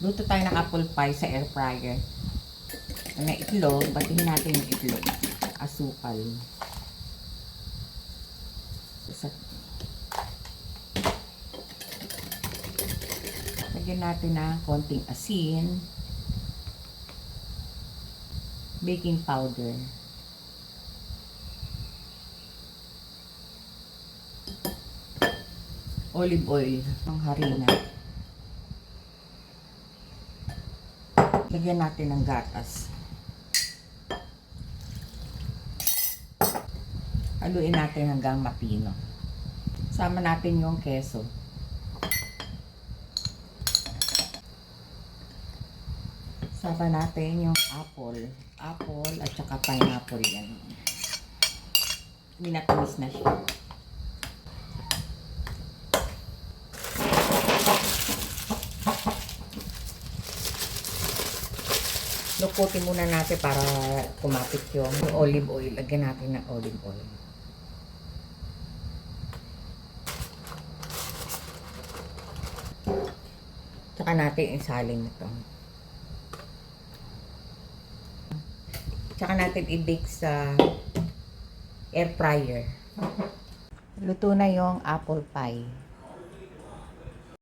Luto tayo ng apple pie sa air fryer. May itlog, batihin natin yung itlog. Asukal. Lagyan natin ng konting asin. Baking powder. Olive oil. Ang harina. Lagyan natin ng gatas. Haluin natin hanggang mapino. Sama natin yung keso. Sama natin yung apple. Apple at saka pineapple yan. Minatamis na siya. Luputin muna natin para kumapit yung olive oil. Lagyan natin ng olive oil. Tsaka natin isalin ito. Tsaka natin i-bake sa air fryer. Luto na yung apple pie.